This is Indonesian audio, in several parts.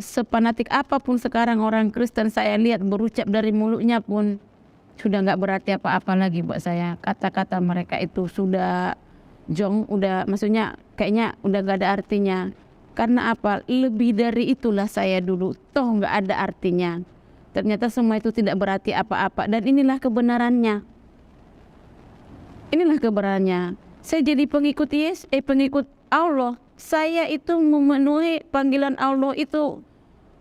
sepanatik apapun sekarang orang Kristen saya lihat berucap dari mulutnya pun sudah nggak berarti apa-apa lagi buat saya. Kata-kata mereka itu sudah jong, udah maksudnya kayaknya udah nggak ada artinya. Karena apa? Lebih dari itulah saya dulu, toh nggak ada artinya. Ternyata semua itu tidak berarti apa-apa, dan inilah kebenarannya. Inilah kebenarannya. Saya jadi pengikut pengikut Allah. Saya itu memenuhi panggilan Allah itu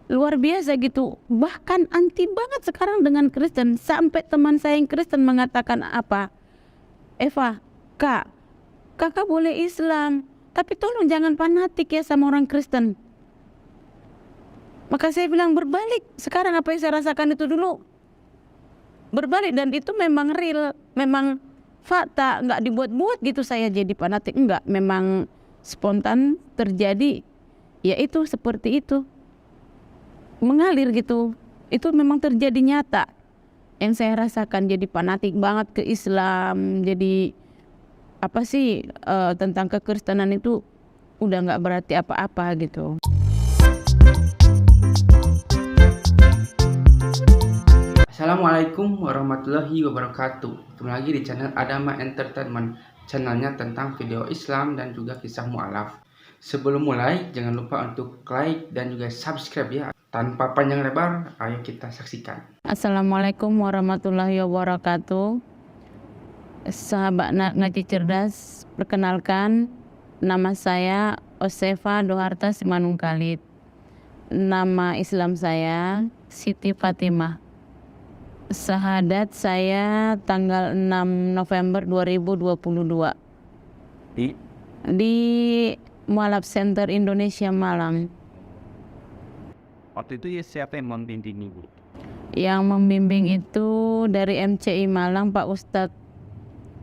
luar biasa gitu. Bahkan anti banget sekarang dengan Kristen. Sampai teman saya yang Kristen mengatakan apa? Eva, kakak boleh Islam, tapi tolong jangan fanatik ya sama orang Kristen. Maka saya bilang berbalik. Sekarang apa yang saya rasakan itu dulu berbalik, dan itu memang real, memang fakta, nggak dibuat-buat gitu saya jadi fanatik, enggak, memang spontan terjadi, yaitu seperti itu, mengalir gitu, itu memang terjadi nyata yang saya rasakan. Jadi fanatik banget ke Islam, jadi apa sih tentang kekristenan itu udah nggak berarti apa-apa gitu. Assalamualaikum warahmatullahi wabarakatuh. Kembali lagi di channel Adama Entertainment, channelnya tentang video Islam dan juga kisah mu'alaf. Sebelum mulai, jangan lupa untuk like dan juga subscribe ya. Tanpa panjang lebar, ayo kita saksikan. Assalamualaikum warahmatullahi wabarakatuh. Sahabat ngaji cerdas, perkenalkan, nama saya Osefa Doharta Simanungkalit. Nama Islam saya Siti Fatimah. Syahadat saya tanggal 6 November 2022 di Mualaf Center Indonesia Malang. Waktu itu ya siapa yang membimbing Ibu? Yang membimbing itu dari MCI Malang, Pak Ustadz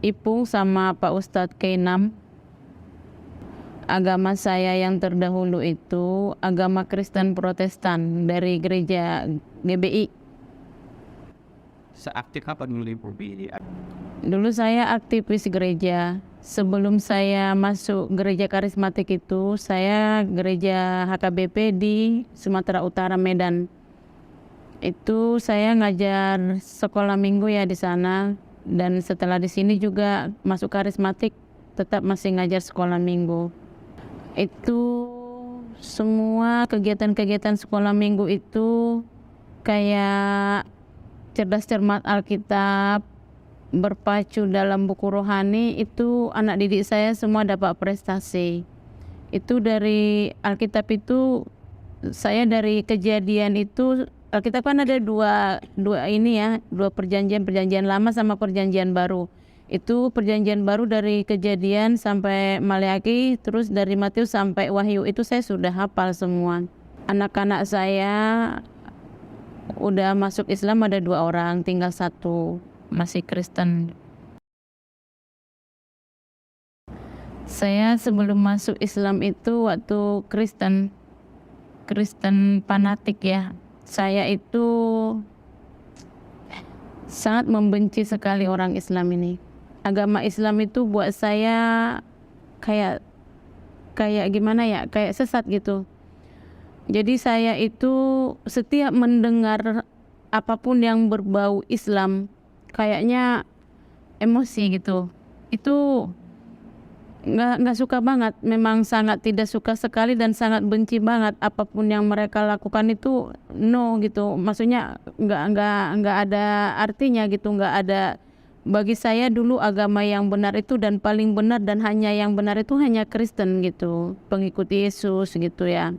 Ipung sama Pak Ustadz Keinam. Agama saya yang terdahulu itu agama Kristen Protestan dari gereja GBI. Seaktif apa dulu Ibu? Dulu saya aktivis gereja. Sebelum saya masuk gereja karismatik itu, saya gereja HKBP di Sumatera Utara, Medan. Itu saya ngajar sekolah minggu ya di sana, dan setelah di sini juga masuk karismatik, tetap masih ngajar sekolah minggu. Itu semua kegiatan-kegiatan sekolah minggu itu kayak cerdas cermat Alkitab, berpacu dalam buku rohani, itu anak didik saya semua dapat prestasi. Itu dari Alkitab itu, saya dari Kejadian itu, Alkitab kan ada dua ini ya, dua perjanjian lama sama perjanjian baru. Itu perjanjian baru dari Kejadian sampai Maleakhi, terus dari Matius sampai Wahyu, itu saya sudah hafal semua. Anak-anak saya udah masuk Islam ada 2 orang, tinggal 1 masih Kristen. Saya sebelum masuk Islam itu waktu Kristen fanatik ya. Saya itu sangat membenci sekali orang Islam ini. Agama Islam itu buat saya kayak gimana ya, kayak sesat gitu. Jadi saya itu setiap mendengar apapun yang berbau Islam, kayaknya emosi gitu. Itu nggak suka banget, memang sangat tidak suka sekali dan sangat benci banget. Apapun yang mereka lakukan itu no gitu. Maksudnya nggak ada artinya gitu, nggak ada. Bagi saya dulu agama yang benar itu dan paling benar dan hanya yang benar itu hanya Kristen gitu, pengikut Yesus gitu ya.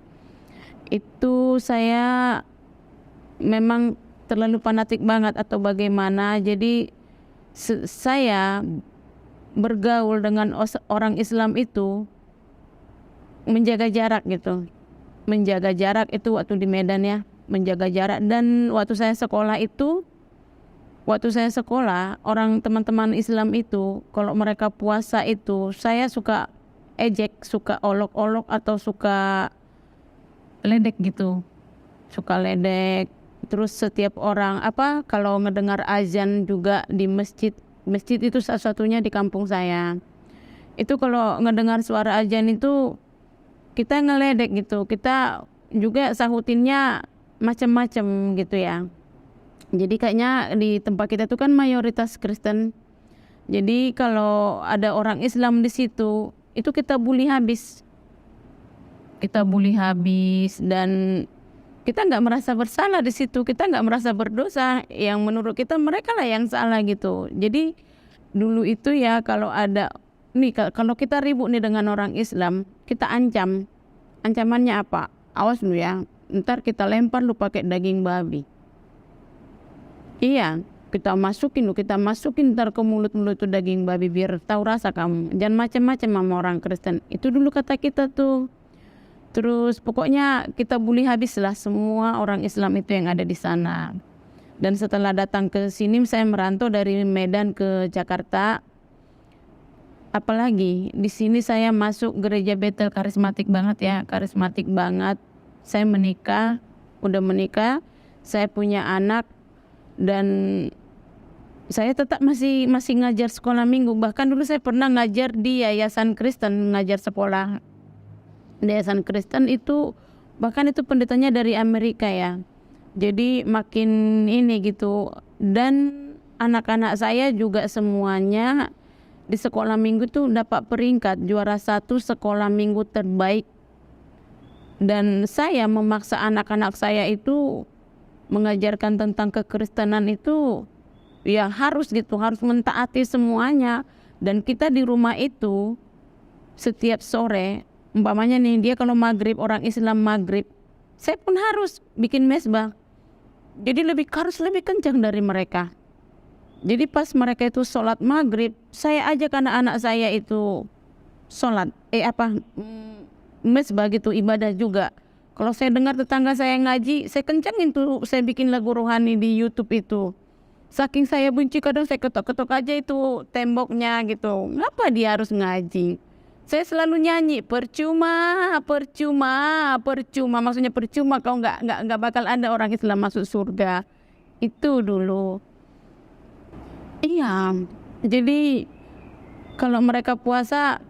Itu saya memang terlalu fanatik banget atau bagaimana. Jadi saya bergaul dengan orang Islam itu menjaga jarak gitu. Menjaga jarak itu waktu di Medan ya, menjaga jarak. Dan waktu saya sekolah orang teman-teman Islam itu kalau mereka puasa itu saya suka ejek, suka olok-olok atau suka ledek gitu, suka ledek. Terus setiap orang kalau ngedengar azan juga di masjid itu satu-satunya di kampung saya. Itu kalau ngedengar suara azan itu kita ngeledek gitu, kita juga sahutinnya macam-macam gitu ya. Jadi kayaknya di tempat kita itu kan mayoritas Kristen. Jadi kalau ada orang Islam di situ, itu kita bully habis. Kita bully habis dan kita nggak merasa bersalah di situ. Kita nggak merasa berdosa. Yang menurut kita mereka lah yang salah gitu. Jadi dulu itu ya kalau ada nih kalau kita ribut nih dengan orang Islam, kita ancam. Ancamannya apa? Awas lu ya. Ntar kita lempar lu pakai daging babi. Iya, kita masukin ntar ke mulut-mulut itu daging babi biar tahu rasa kamu. Jangan macam-macam sama orang Kristen. Itu dulu kata kita tuh. Terus pokoknya kita bully habis lah semua orang Islam itu yang ada di sana. Dan setelah datang ke sini, saya merantau dari Medan ke Jakarta. Apalagi di sini saya masuk gereja Bethel karismatik banget ya, karismatik banget. Saya udah menikah, saya punya anak. Dan saya tetap masih ngajar sekolah minggu. Bahkan dulu saya pernah ngajar di yayasan Kristen, ngajar sekolah di yayasan Kristen itu. Bahkan itu pendetanya dari Amerika ya. Jadi makin ini gitu. Dan anak-anak saya juga semuanya di sekolah minggu tuh dapat peringkat juara 1 sekolah minggu terbaik. Dan saya memaksa anak-anak saya itu mengajarkan tentang kekristenan itu ya harus gitu, harus mentaati semuanya. Dan kita di rumah itu setiap sore, umpamanya nih dia kalau maghrib, orang Islam maghrib, saya pun harus bikin mesbah. Jadi harus lebih kencang dari mereka. Jadi pas mereka itu sholat maghrib, saya ajak anak-anak saya itu sholat mesbah gitu, ibadah juga. Kalau saya dengar tetangga saya ngaji, saya kencangin tuh, saya bikin lagu rohani di YouTube itu. Saking saya benci kadang saya ketok-ketok aja itu temboknya gitu. Ngapa dia harus ngaji? Saya selalu nyanyi percuma. Maksudnya percuma kau nggak bakal ada orang Islam masuk surga. Itu dulu. Iya. Jadi kalau mereka puasa,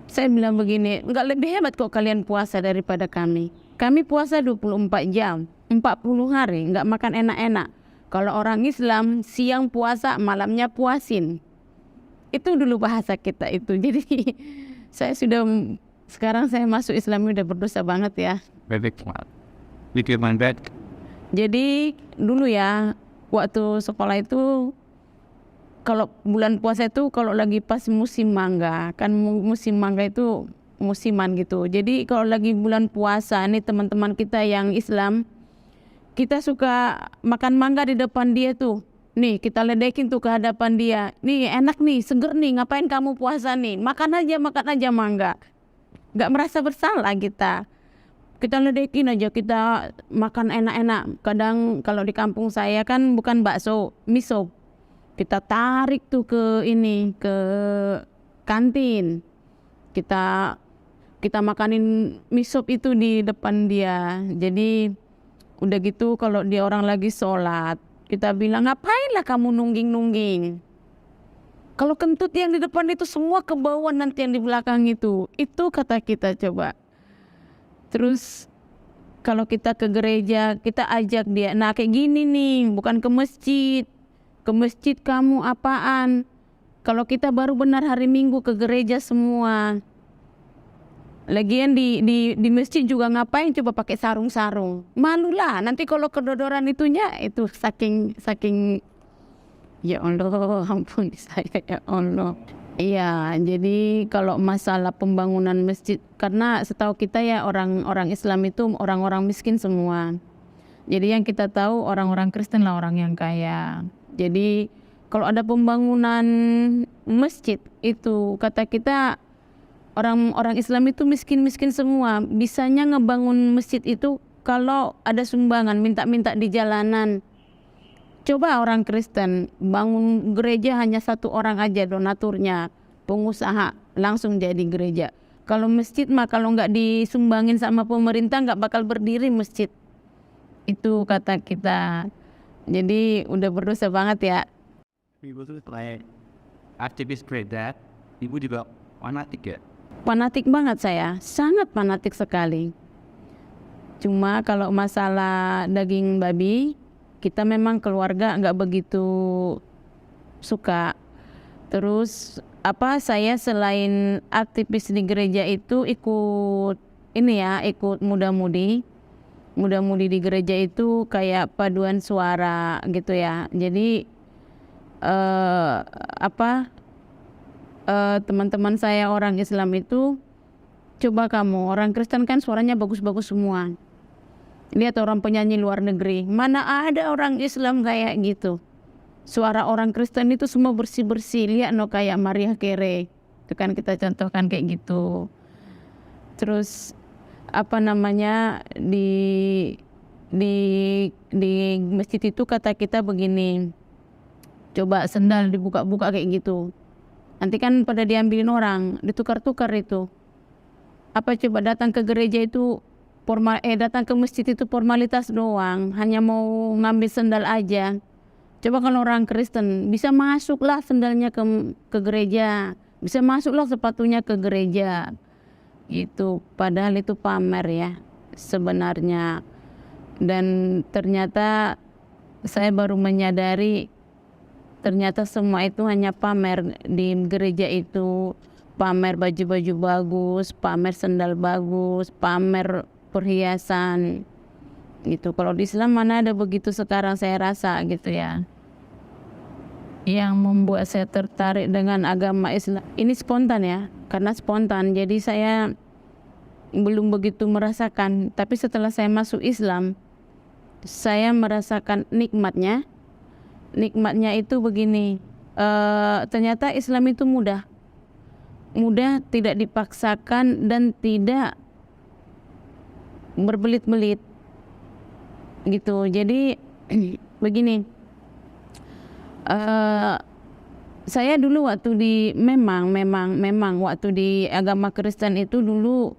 saya bilang begini, enggak lebih hebat kok kalian puasa daripada kami. Kami puasa 24 jam, 40 hari, enggak makan enak-enak. Kalau orang Islam, siang puasa, malamnya puasin. Itu dulu bahasa kita itu. Jadi sekarang saya masuk Islam udah berdosa banget ya. Jadi dulu ya, waktu sekolah itu, kalau bulan puasa itu kalau lagi pas musim mangga, kan musim mangga itu musiman gitu. Jadi kalau lagi bulan puasa nih teman-teman kita yang Islam, kita suka makan mangga di depan dia tuh. Nih kita ledekin tuh ke hadapan dia. Nih enak nih, seger nih, ngapain kamu puasa nih? Makan aja mangga. Gak merasa bersalah kita. Kita ledekin aja, kita makan enak-enak. Kadang kalau di kampung saya kan bukan bakso, miso. Kita tarik tuh ke kantin. Kita makanin misop itu di depan dia. Jadi udah gitu kalau dia orang lagi sholat, kita bilang ngapain lah kamu nungging. Kalau kentut yang di depan itu semua ke bawah, nanti yang di belakang itu kata kita coba. Terus kalau kita ke gereja, kita ajak dia, nah kayak gini nih, bukan ke masjid. Ke masjid kamu apaan? Kalau kita baru benar hari Minggu ke gereja semua. Lagian di masjid juga ngapain coba pakai sarung-sarung? Malulah, nanti kalau kedodoran itunya itu saking ya Allah, ampun saya ya Allah. Iya, jadi kalau masalah pembangunan masjid, karena setahu kita ya orang Islam itu orang-orang miskin semua. Jadi yang kita tahu orang-orang Kristen lah orang yang kaya. Jadi kalau ada pembangunan masjid itu kata kita orang Islam itu miskin-miskin semua. Bisanya ngebangun masjid itu kalau ada sumbangan, minta-minta di jalanan. Coba orang Kristen bangun gereja hanya 1 orang aja donaturnya, pengusaha langsung jadi gereja. Kalau masjid mah kalau nggak disumbangin sama pemerintah nggak bakal berdiri masjid. Itu kata kita. Jadi udah berdosa banget ya. Ibu tuh aktivis gereja, ibu juga fanatik ya? Fanatik banget saya, sangat fanatik sekali. Cuma kalau masalah daging babi, kita memang keluarga nggak begitu suka. Terus saya selain aktivis di gereja itu ikut ikut muda-mudi di gereja itu kayak paduan suara gitu ya. Jadi eh, apa teman-teman saya orang Islam itu, coba kamu orang Kristen kan suaranya bagus-bagus semua. Lihat orang penyanyi luar negeri, mana ada orang Islam kayak gitu. Suara orang Kristen itu semua bersih-bersih. Lihat kayak Maria Carey. Itu kan kita contohkan kayak gitu. Terus di masjid itu kata kita begini, coba sendal dibuka-buka kayak gitu. Nanti kan pada diambilin orang, ditukar-tukar itu. Coba datang ke gereja itu datang ke masjid itu formalitas doang, hanya mau ngambil sendal aja. Coba kalau orang Kristen bisa masuklah sendalnya ke gereja, bisa masuklah sepatunya ke gereja. Itu padahal itu pamer ya sebenarnya. Dan ternyata saya baru menyadari ternyata semua itu hanya pamer. Di gereja itu pamer baju-baju bagus, pamer sendal bagus, pamer perhiasan gitu. Kalau di Islam mana ada begitu sekarang, saya rasa gitu ya. Yang membuat saya tertarik dengan agama Islam ini spontan ya, karena spontan jadi saya belum begitu merasakan, tapi setelah saya masuk Islam saya merasakan nikmatnya itu begini. Ternyata Islam itu mudah, tidak dipaksakan dan tidak berbelit-belit gitu. Jadi begini, saya dulu waktu memang waktu di agama Kristen itu dulu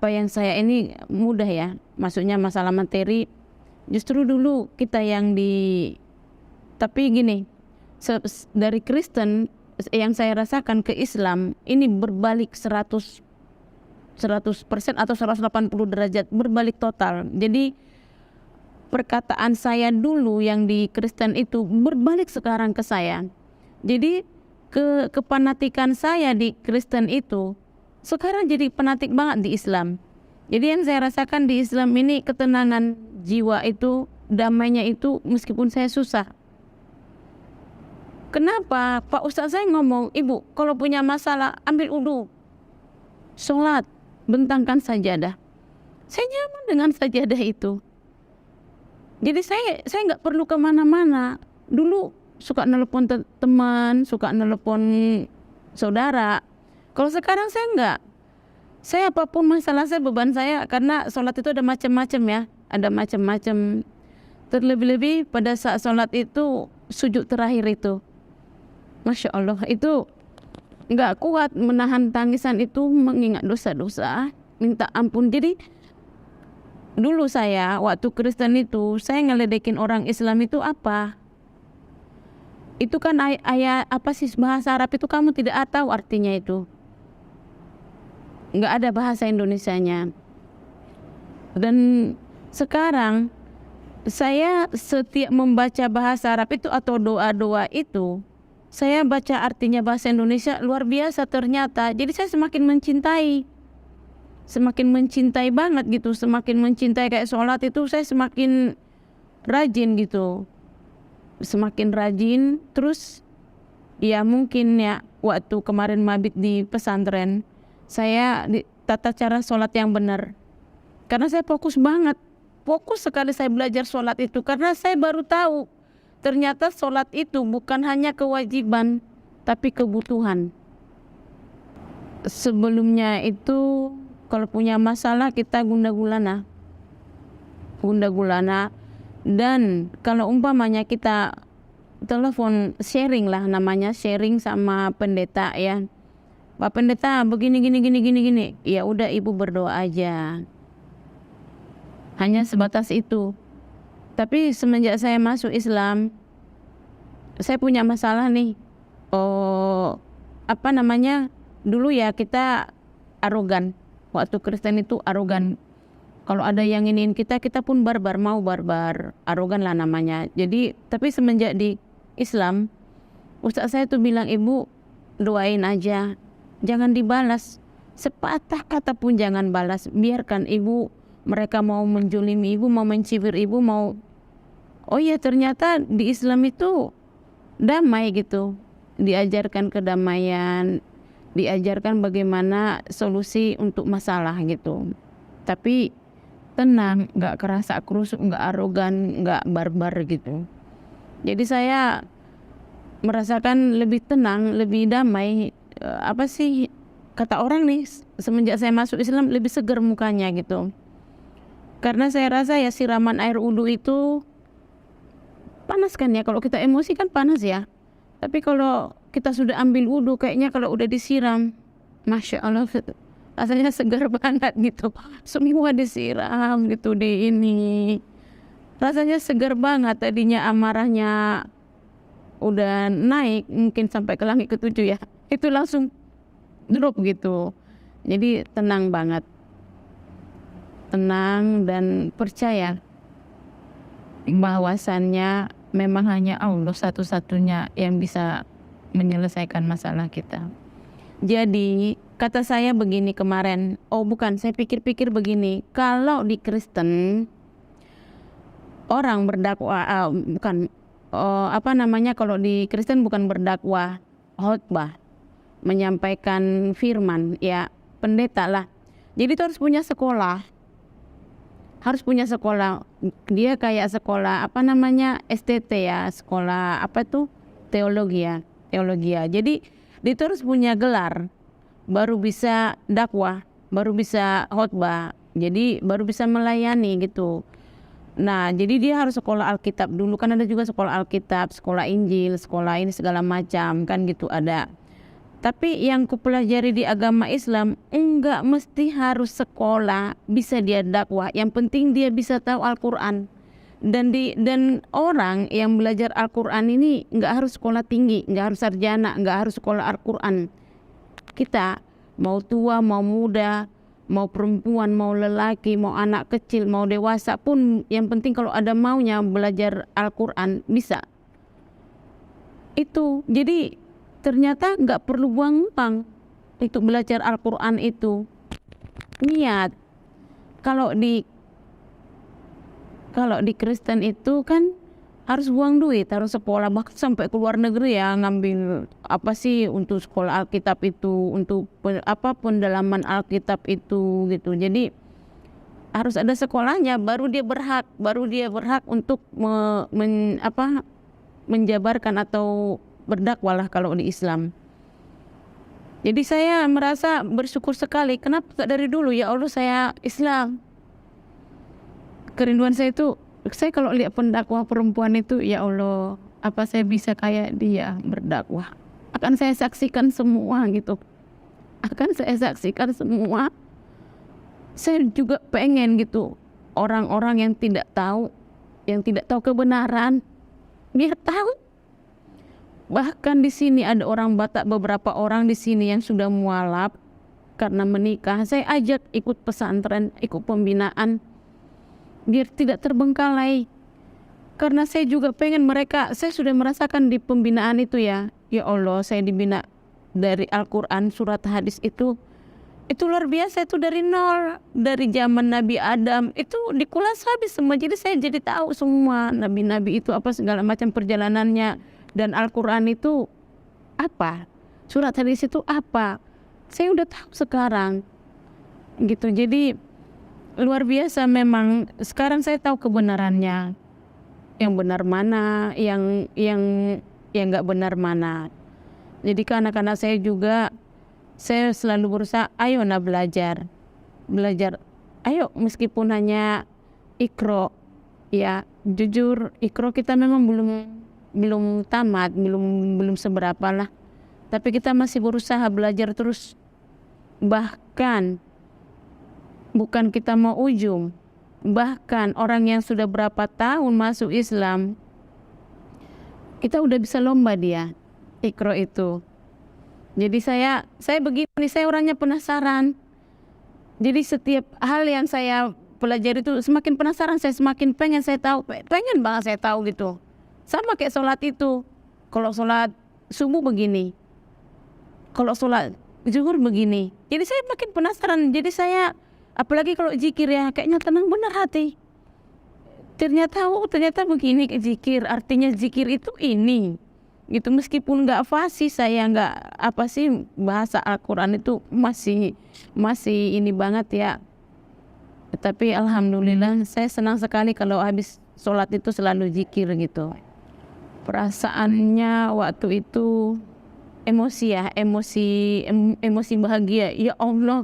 yang saya ini mudah ya, maksudnya masalah materi. Justru dulu kita tapi gini, dari Kristen yang saya rasakan ke Islam ini berbalik 100% atau 180 derajat, berbalik total. Jadi perkataan saya dulu yang di Kristen itu berbalik sekarang ke saya. Jadi kepanatikan saya di Kristen itu sekarang jadi fanatik banget di Islam. Jadi yang saya rasakan di Islam ini ketenangan jiwa itu, damainya itu meskipun saya susah. Kenapa? Pak Ustadz saya ngomong, ibu kalau punya masalah ambil wudu, sholat, bentangkan sajadah. Saya nyaman dengan sajadah itu. Jadi saya nggak perlu kemana-mana. Dulu suka nelpon teman, suka nelpon saudara. Kalau sekarang saya enggak. Saya apapun masalah saya, beban saya, karena sholat itu ada macam-macam ya, ada macam-macam. Terlebih-lebih pada saat sholat itu sujud terakhir itu, Masya Allah, itu enggak kuat menahan tangisan itu, mengingat dosa-dosa, minta ampun. Jadi dulu saya waktu Kristen itu saya ngeledekin orang Islam itu itu kan ayat bahasa Arab itu kamu tidak tahu artinya itu. Nggak ada bahasa Indonesianya. Dan sekarang saya setiap membaca bahasa Arab itu atau doa-doa itu, saya baca artinya bahasa Indonesia, luar biasa ternyata. Jadi saya semakin mencintai banget gitu, semakin mencintai. Kayak sholat itu saya semakin rajin gitu, semakin rajin. Terus ya mungkin ya waktu kemarin mabit di pesantren, saya tata cara sholat yang benar, karena saya fokus sekali saya belajar sholat itu, karena saya baru tahu ternyata sholat itu bukan hanya kewajiban tapi kebutuhan. Sebelumnya itu kalau punya masalah kita gundah gulana, dan kalau umpamanya kita telepon sharing lah, namanya sharing sama pendeta ya, Pak Pendeta begini gini, ya udah ibu berdoa aja, hanya sebatas itu. Tapi semenjak saya masuk Islam, saya punya masalah nih. Dulu ya kita arogan, waktu Kristen itu arogan. Kalau ada yang iniin kita, kita pun barbar, mau barbar, arogan lah namanya. Jadi tapi semenjak di Islam, ustaz saya tuh bilang, ibu doain aja, jangan dibalas, sepatah kata pun jangan balas, biarkan ibu, mereka mau menjolimi ibu, mau mencibir ibu, mau, oh ya ternyata di Islam itu damai gitu, diajarkan kedamaian, diajarkan bagaimana solusi untuk masalah gitu. Tapi tenang, nggak kerasa kerusuk, nggak arogan, nggak barbar gitu. Jadi saya merasakan lebih tenang, lebih damai. Apa sih kata orang nih, semenjak saya masuk Islam lebih segar mukanya gitu. Karena saya rasa ya siraman air wudhu itu panas kan ya, kalau kita emosi kan panas ya. Tapi kalau kita sudah ambil wudhu, kayaknya kalau udah disiram, Masya Allah, rasanya segar banget gitu. Semua disiram gitu di ini. Rasanya segar banget, tadinya amarahnya udah naik mungkin sampai ke langit ketujuh ya, itu langsung drop gitu. Jadi tenang banget, tenang dan percaya bahwasannya memang hanya Allah satu-satunya yang bisa menyelesaikan masalah kita. Jadi kata saya begini kemarin, oh bukan, saya pikir-pikir begini, kalau di Kristen orang berdakwah, bukan, kalau di Kristen bukan berdakwah, khotbah, menyampaikan firman, ya pendeta lah. Jadi itu harus punya sekolah, dia kayak sekolah STT ya, sekolah teologi ya. Jadi dia itu harus punya gelar, baru bisa dakwah, baru bisa khotbah, jadi baru bisa melayani gitu. Nah, jadi dia harus sekolah Alkitab dulu, kan ada juga sekolah Alkitab, sekolah Injil, sekolah ini segala macam kan gitu ada. Tapi yang kupelajari di agama Islam, enggak mesti harus sekolah bisa dia dakwah. Yang penting dia bisa tahu Al-Quran. Dan orang yang belajar Al-Quran ini enggak harus sekolah tinggi, enggak harus sarjana, enggak harus sekolah Al-Quran. Kita mau tua, mau muda, mau perempuan, mau lelaki, mau anak kecil, mau dewasa pun, yang penting kalau ada maunya belajar Al-Quran bisa. Itu jadi ternyata nggak perlu buang uang untuk belajar Al-Quran itu. Niat. Kalau di Kristen itu kan harus buang duit, harus sekolah, bahkan sampai ke luar negeri ya, ngambil untuk sekolah Alkitab itu, untuk pendalaman Alkitab itu gitu. Jadi harus ada sekolahnya, baru dia berhak untuk menjabarkan atau berdakwah lah kalau di Islam. Jadi saya merasa bersyukur sekali. Kenapa gak dari dulu, ya Allah saya Islam. Kerinduan saya itu, saya kalau lihat pendakwah perempuan itu, ya Allah, apa saya bisa kayak dia berdakwah. Akan saya saksikan semua gitu. Saya juga pengen gitu, orang-orang yang tidak tahu kebenaran, biar tahu. Bahkan di sini ada orang Batak, beberapa orang di sini yang sudah mualaf karena menikah. Saya ajak ikut pesantren, ikut pembinaan, biar tidak terbengkalai. Karena saya juga pengen mereka, saya sudah merasakan di pembinaan itu ya. Ya Allah, saya dibina dari Al-Quran, surat hadis itu luar biasa, itu dari nol, dari zaman Nabi Adam itu dikulas habis semua. Jadi saya jadi tahu semua nabi-nabi itu apa segala macam perjalanannya. Dan Al-Quran itu apa, surat hadis itu apa, saya udah tahu sekarang gitu. Jadi luar biasa memang. Sekarang saya tahu kebenarannya, yang benar mana, yang nggak benar mana. Jadi ke anak-anak saya juga, saya selalu berusaha, ayo belajar, ayo meskipun hanya ikro ya, jujur ikro kita memang belum tamat, belum seberapa lah, tapi kita masih berusaha belajar terus. Bahkan bukan kita mau ujung, bahkan orang yang sudah berapa tahun masuk Islam, kita udah bisa lomba dia ikro itu. Jadi saya begini, saya orangnya penasaran. Jadi setiap hal yang saya pelajari itu, semakin penasaran saya, semakin pengen saya tahu, pengen banget saya tahu gitu. Sama kayak sholat itu, kalau sholat subuh begini, kalau sholat zuhur begini. Jadi saya makin penasaran. Jadi saya, apalagi kalau zikir ya, kayaknya tenang benar hati. Ternyata begini zikir, artinya zikir itu ini. Gitu, meskipun nggak fasih, saya nggak apa sih, bahasa Al-Quran itu masih ini banget ya. Tapi alhamdulillah saya senang sekali kalau habis sholat itu selalu zikir gitu. Perasaannya waktu itu emosi ya, emosi bahagia. Ya Allah,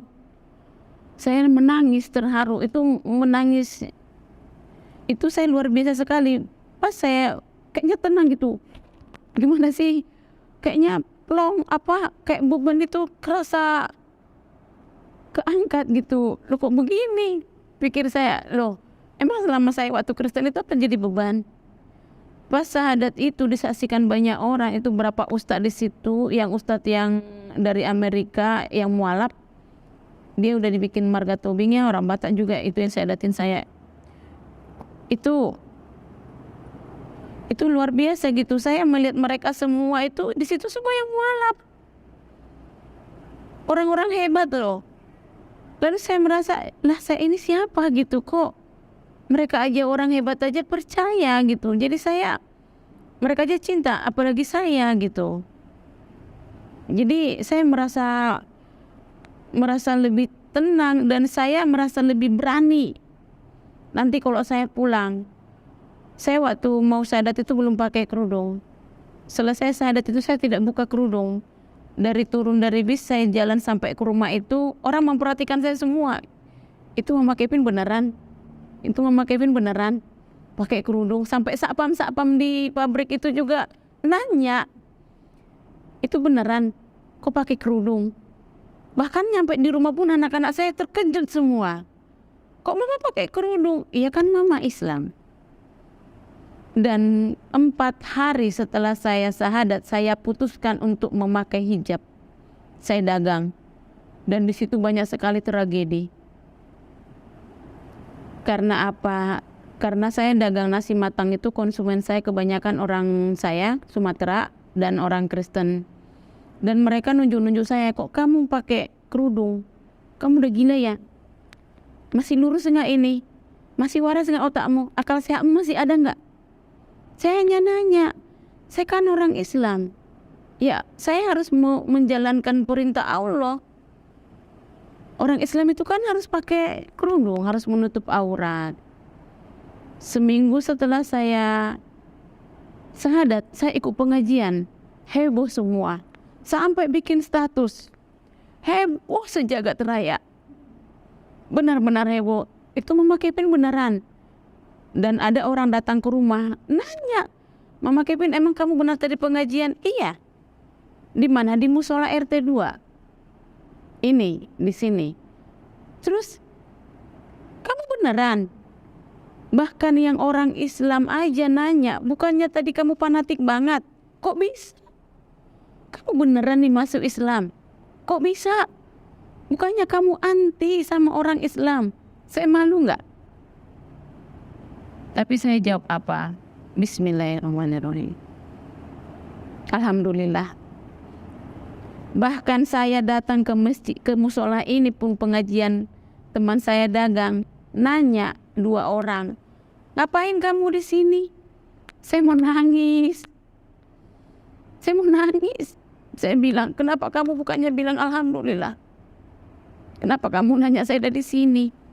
saya menangis terharu, itu menangis itu saya luar biasa sekali. Pas saya kayaknya tenang gitu, gimana sih, kayaknya plong kayak beban itu kerasa keangkat gitu. Loh kok begini, pikir saya, loh emang selama saya waktu Kristen itu apa jadi beban. Pas syahadat itu disaksikan banyak orang, itu berapa ustadz di situ, yang ustadz yang dari Amerika yang mualaf, dia udah dibikin marga tobingnya, orang Batak juga itu yang syahadatin saya. Itu luar biasa gitu. Saya melihat mereka semua itu di situ semua yang mualaf, orang-orang hebat loh. Lalu saya merasa, lah saya ini siapa gitu, kok mereka aja orang hebat aja percaya gitu. Jadi mereka aja cinta, apalagi saya gitu. Jadi saya merasa lebih tenang, dan saya merasa lebih berani. Nanti kalau saya pulang, saya waktu mau syahadat itu belum pakai kerudung. Selesai syahadat itu saya tidak buka kerudung. Dari turun dari bis, saya jalan sampai ke rumah itu, orang memperhatikan saya semua. Itu Mama Kevin beneran? Itu Mama Kevin beneran pakai kerudung? Sampai satpam di pabrik itu juga nanya, itu beneran kok pakai kerudung? Bahkan nyampe di rumah pun anak-anak saya terkejut semua. Kok Mama pakai kerudung? Iya kan Mama Islam. Dan 4 hari setelah saya syahadat, saya putuskan untuk memakai hijab. Saya dagang, dan di situ banyak sekali tragedi. Karena apa? Karena saya dagang nasi matang itu, konsumen saya kebanyakan orang saya Sumatera dan orang Kristen. Dan mereka nunjuk-nunjuk saya, kok kamu pakai kerudung? Kamu udah gila ya? Masih lurus enggak ini? Masih waras enggak otakmu? Akal sehatmu masih ada enggak? Saya hanya nanya, saya kan orang Islam. Ya, saya harus menjalankan perintah Allah. Orang Islam itu kan harus pakai kerudung, harus menutup aurat. Seminggu setelah saya syahadat, saya ikut pengajian. Heboh semua. Sampai bikin status. Heboh sejagat raya. Benar-benar heboh. Itu Mama Kevin beneran. Dan ada orang datang ke rumah, nanya, Mama Kevin, emang kamu benar tadi pengajian? Iya. Di mana? Di musola RT 2. Ini, di sini. Terus, kamu beneran? Bahkan yang orang Islam aja nanya, bukannya tadi kamu fanatik banget? Kok bisa? Kamu beneran nih masuk Islam? Kok bisa? Bukannya kamu anti sama orang Islam? Saya malu nggak? Tapi saya jawab apa? Bismillahirrahmanirrahim. Alhamdulillah. Bahkan saya datang ke masjid, ke musola ini pun pengajian, teman saya dagang, nanya 2 orang, ngapain kamu di sini? Saya mau nangis. Saya bilang, kenapa kamu bukannya bilang alhamdulillah? Kenapa kamu nanya saya dari sini?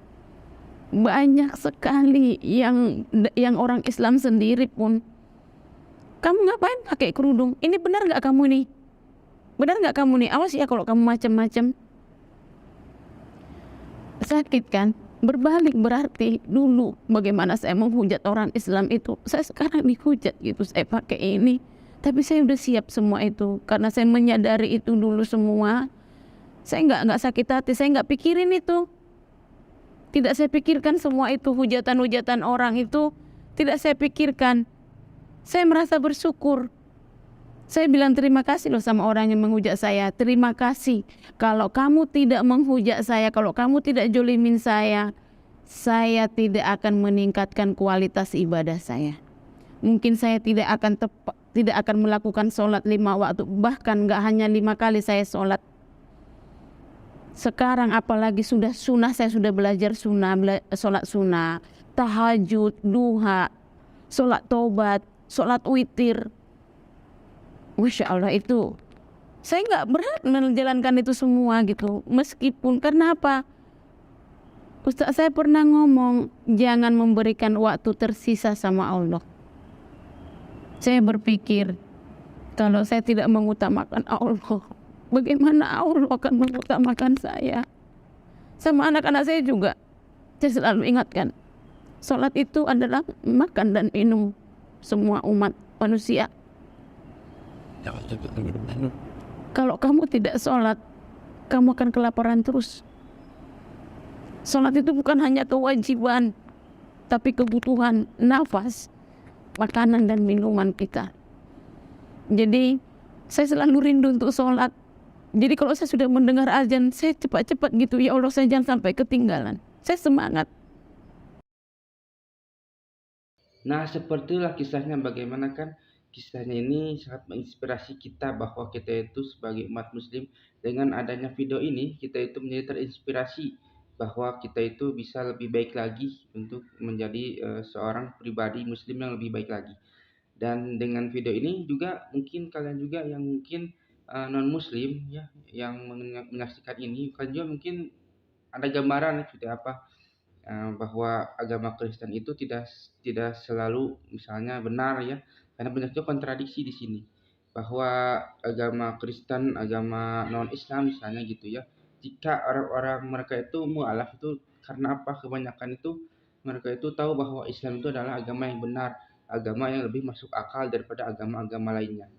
Banyak sekali yang orang Islam sendiri pun, kamu ngapain pakai kerudung? Ini benar nggak kamu nih? Benar nggak kamu nih? Awas ya kalau kamu macam-macam. Sakit kan? Berbalik berarti dulu bagaimana saya menghujat orang Islam itu, saya sekarang dihujat gitu. Saya pakai ini, tapi saya udah siap semua itu karena saya menyadari itu dulu semua. Saya nggak sakit hati, saya nggak pikirin itu. Tidak saya pikirkan semua itu, hujatan-hujatan orang itu tidak saya pikirkan. Saya merasa bersyukur. Saya bilang terima kasih loh sama orang yang menghujat saya. Terima kasih. Kalau kamu tidak menghujat saya, kalau kamu tidak jolimin saya, saya tidak akan meningkatkan kualitas ibadah saya. Mungkin saya tidak akan melakukan sholat 5 waktu, bahkan nggak hanya 5 kali saya sholat. Sekarang apalagi sudah sunnah, saya sudah belajar sunnah, sholat sunnah, tahajud, duha, sholat tobat, sholat witir. Masya Allah, itu saya nggak berat menjalankan itu semua gitu. Meskipun karena apa? Ustaz saya pernah ngomong, jangan memberikan waktu tersisa sama Allah. Saya berpikir, kalau saya tidak mengutamakan Allah, bagaimana Allah akan mengutamakan saya? Sama anak-anak saya juga, saya selalu ingatkan, sholat itu adalah makan dan minum semua umat manusia. Kalau kamu tidak sholat, kamu akan kelaparan terus. Sholat itu bukan hanya kewajiban, tapi kebutuhan nafas, makanan dan minuman kita. Jadi saya selalu rindu untuk sholat. Jadi kalau saya sudah mendengar azan, saya cepat-cepat gitu, ya Allah saya jangan sampai ketinggalan. Saya semangat. Nah, sepertilah kisahnya, bagaimana kan kisahnya ini sangat menginspirasi kita bahwa kita itu sebagai umat muslim, dengan adanya video ini kita itu menjadi terinspirasi bahwa kita itu bisa lebih baik lagi untuk menjadi seorang pribadi muslim yang lebih baik lagi. Dan dengan video ini juga mungkin kalian juga yang mungkin non muslim ya, yang menyaksikan ini, kalian juga mungkin ada gambaran seperti apa bahwa agama Kristen itu tidak selalu misalnya benar ya, karena banyak juga kontradiksi di sini, bahwa agama Kristen, agama non Islam misalnya gitu ya, jika orang-orang mereka itu mualaf itu karena apa, kebanyakan itu mereka itu tahu bahwa Islam itu adalah agama yang benar, agama yang lebih masuk akal daripada agama-agama lainnya.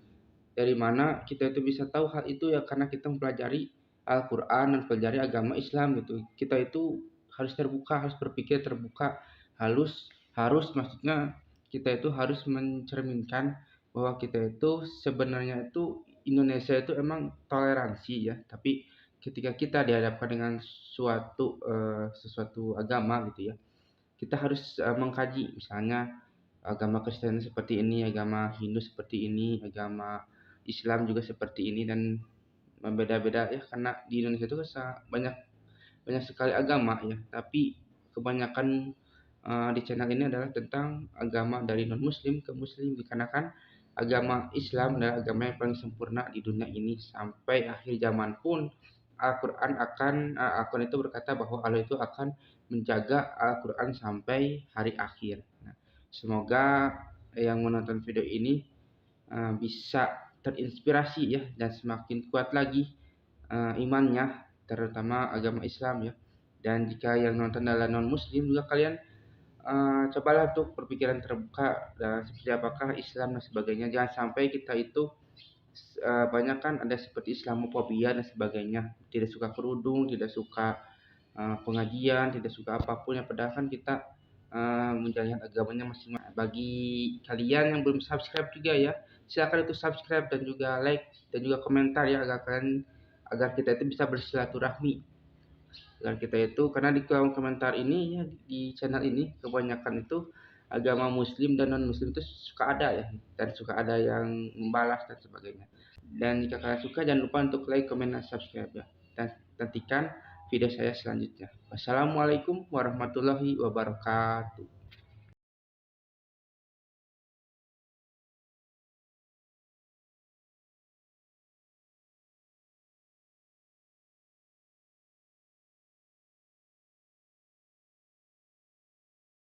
Dari mana kita itu bisa tahu hal itu ya, karena kita mempelajari Al-Quran dan mempelajari agama Islam gitu. Kita itu harus terbuka, harus berpikir terbuka, harus maksudnya kita itu harus mencerminkan bahwa kita itu sebenarnya itu Indonesia itu emang toleransi ya, tapi ketika kita dihadapkan dengan sesuatu agama gitu ya, kita harus mengkaji, misalnya agama Kristen seperti ini, agama Hindu seperti ini, agama Islam juga seperti ini, dan berbeda-beda ya, karena di Indonesia itu banyak banyak sekali agama ya, tapi kebanyakan di channel ini adalah tentang agama dari non muslim ke muslim, dikarenakan agama Islam adalah agama yang paling sempurna di dunia ini. Sampai akhir zaman pun Al-Quran itu berkata bahwa Allah itu akan menjaga Al-Quran sampai hari akhir. Nah, semoga yang menonton video ini bisa terinspirasi ya, dan semakin kuat lagi imannya, terutama agama Islam ya. Dan jika yang nonton adalah non muslim juga, kalian cobalah untuk berpikiran terbuka dan seperti apakah Islam dan sebagainya. Jangan sampai kita itu banyak kan ada seperti Islamofobia dan sebagainya, tidak suka kerudung, tidak suka pengajian, tidak suka apapun yang padahal kan kita menjalankan agamanya masing-masing. Bagi kalian yang belum subscribe juga ya, silakan itu subscribe dan juga like dan juga komentar ya, agar kita itu bisa bersilaturahmi, agar kita itu, karena di kolom komentar ini ya, di channel ini kebanyakan itu agama muslim dan non muslim itu suka ada ya, dan suka ada yang membalas dan sebagainya. Dan jika kalian suka, jangan lupa untuk like, comment, dan subscribe ya, dan nantikan video saya selanjutnya. Wassalamualaikum warahmatullahi wabarakatuh.